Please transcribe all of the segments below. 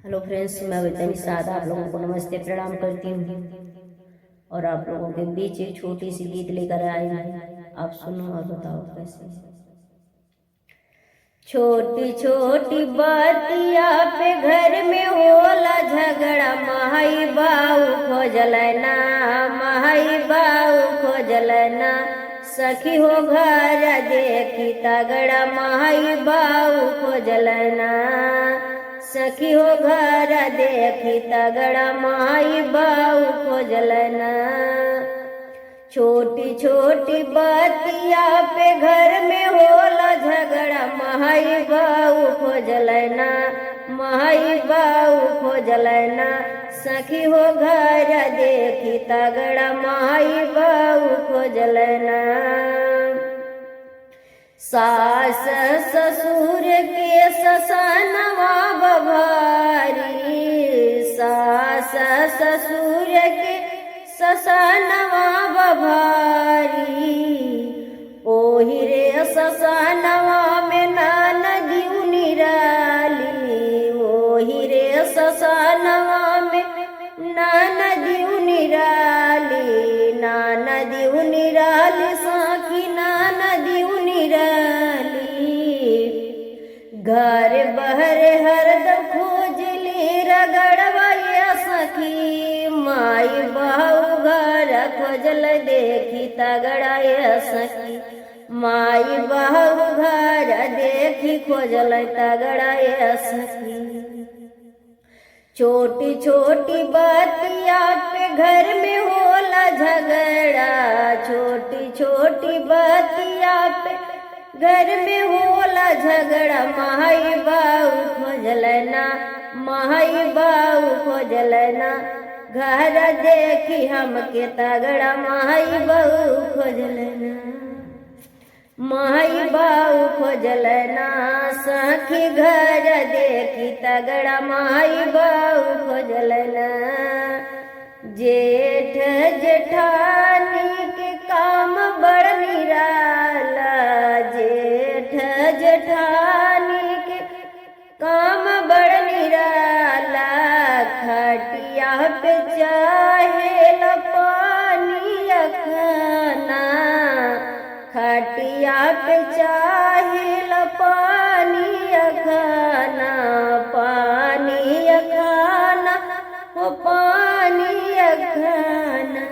Hello friends, मैं वैतनी साथ आप लोगों को नमस्ते प्रणाम करती हूँ और आप लोगों के बीच एक छोटी सी गीत लेकर आई हूँ। आप सुनो और बताओ कैसे। छोटी छोटी बातिया पे घर में होला झगड़ा, माई बाऊ खोजलना, माई बाऊ खोजलना, सखी हो घर देखी तगड़ा, माई बाऊ खोजलना, सखी हो घर देखी तगड़ा, माई बाऊ खोजलना। छोटी छोटी बातिया पे घर में होला झगड़ा, माई बाऊ खोजलना, माई बाऊ खोजलना, सखी हो घर देखी तगड़ा, माई बाऊ खोजलना। सास ससुर के ससनवा बभारी, सास ससुर के ससनवा बभारी, ओहि रे ससनवा में ननदिउ निराली, ओहि रे ससनवा में ननदिउ निराली, ननदिउ निराली, साखी ननदिउ निराली, घर बहर हरदम खोजली रगड़वा सखी, माई बाऊ घर खोजल देखी तगड़ा सखी, माई बाऊ घर देखी खोजल तगड़ा सखी। छोटी छोटी बातिया पे घर में होला झगड़ा, छोटी छोटी बातिया पे घर में होला झगड़ा, माई बाऊ खोजलना, माई बाऊ खोजलना, घर देखी हमके तगड़ा, माई बाऊ खोजलना, माई बाऊ खोजलना, सखी घर देखी तगड़ा, माई बाऊ खोजलना। जेठ जेठानी के काम बड़ निराला, जेठ जेठानी के काम बड़ निराला, खटिया पे चाहे पानी खाना, खटिया पे चाहे पानी खाना, पानी खाना वो पानी खाना।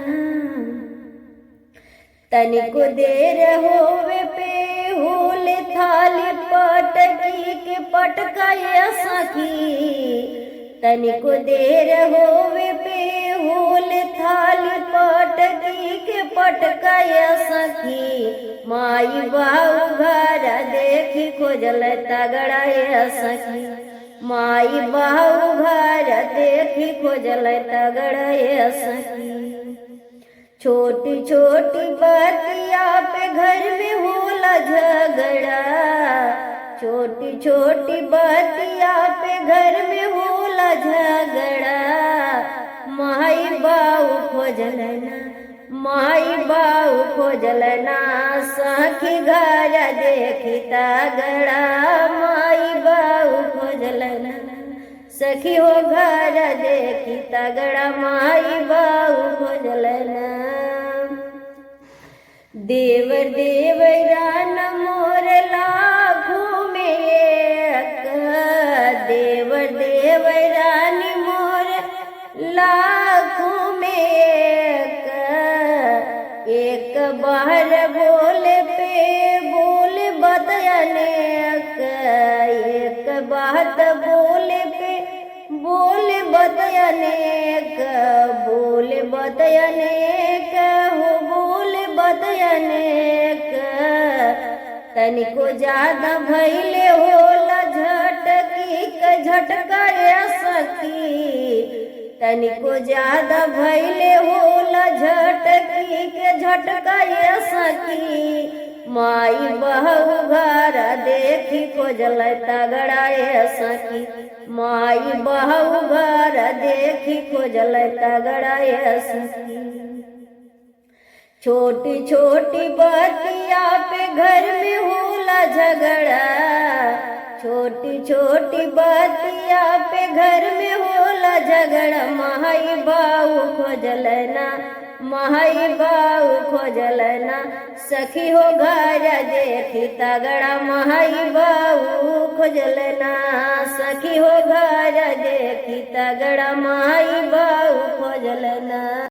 तनिको देर होवे पे हुल थाली पटकी के पटकाया सखी, तनिको देर होवे पे हुल थाली पटकी के पटकाया सखी, माई बाऊ घर देखी खोजल तगड़ा सखी, माई बाऊ घर देखी खोजल तगड़ा सखी। छोटी छोटी बातिया पे घर में होला झगड़ा, छोटी छोटी बातिया पे घर में होला झगड़ा, माई बाऊ खोजलना, माई बाऊ खोजलना, सखी घर देखी तगड़ा, माई बाऊ खोजलना, सखी हो घर देखी तगड़ा, माई बाऊ खोजलना। देवर देवरान मोर लाखों में एक, देवर देवरानी मोर लाखों में एक, एक बार बोले पे बोले बदयनेक, एक बात बोले पे बोले बदयनेक, बोले बदयनेक हो बोले बदयनेक, तनिको ज्यादा भैले होला झटकी के झटका सखी, तनिको ज्यादा भैले होला झटकी के झटका सखी, माई बहू घर देखी खोजल तगड़ा सखी, माई बहू घर देखी खोजल तगड़ा सखी। छोटी छोटी बातिया पे घर में होला झगड़ा, छोटी छोटी बातिया पे घर में होला झगड़ा, माई बाऊ खोजलना, माई बाऊ खोजलना, सखी हो घर देखी तगड़ा, माई बाऊ खोजलना, सखी हो घर देखी तगड़ा, माई बाऊ खोजलना।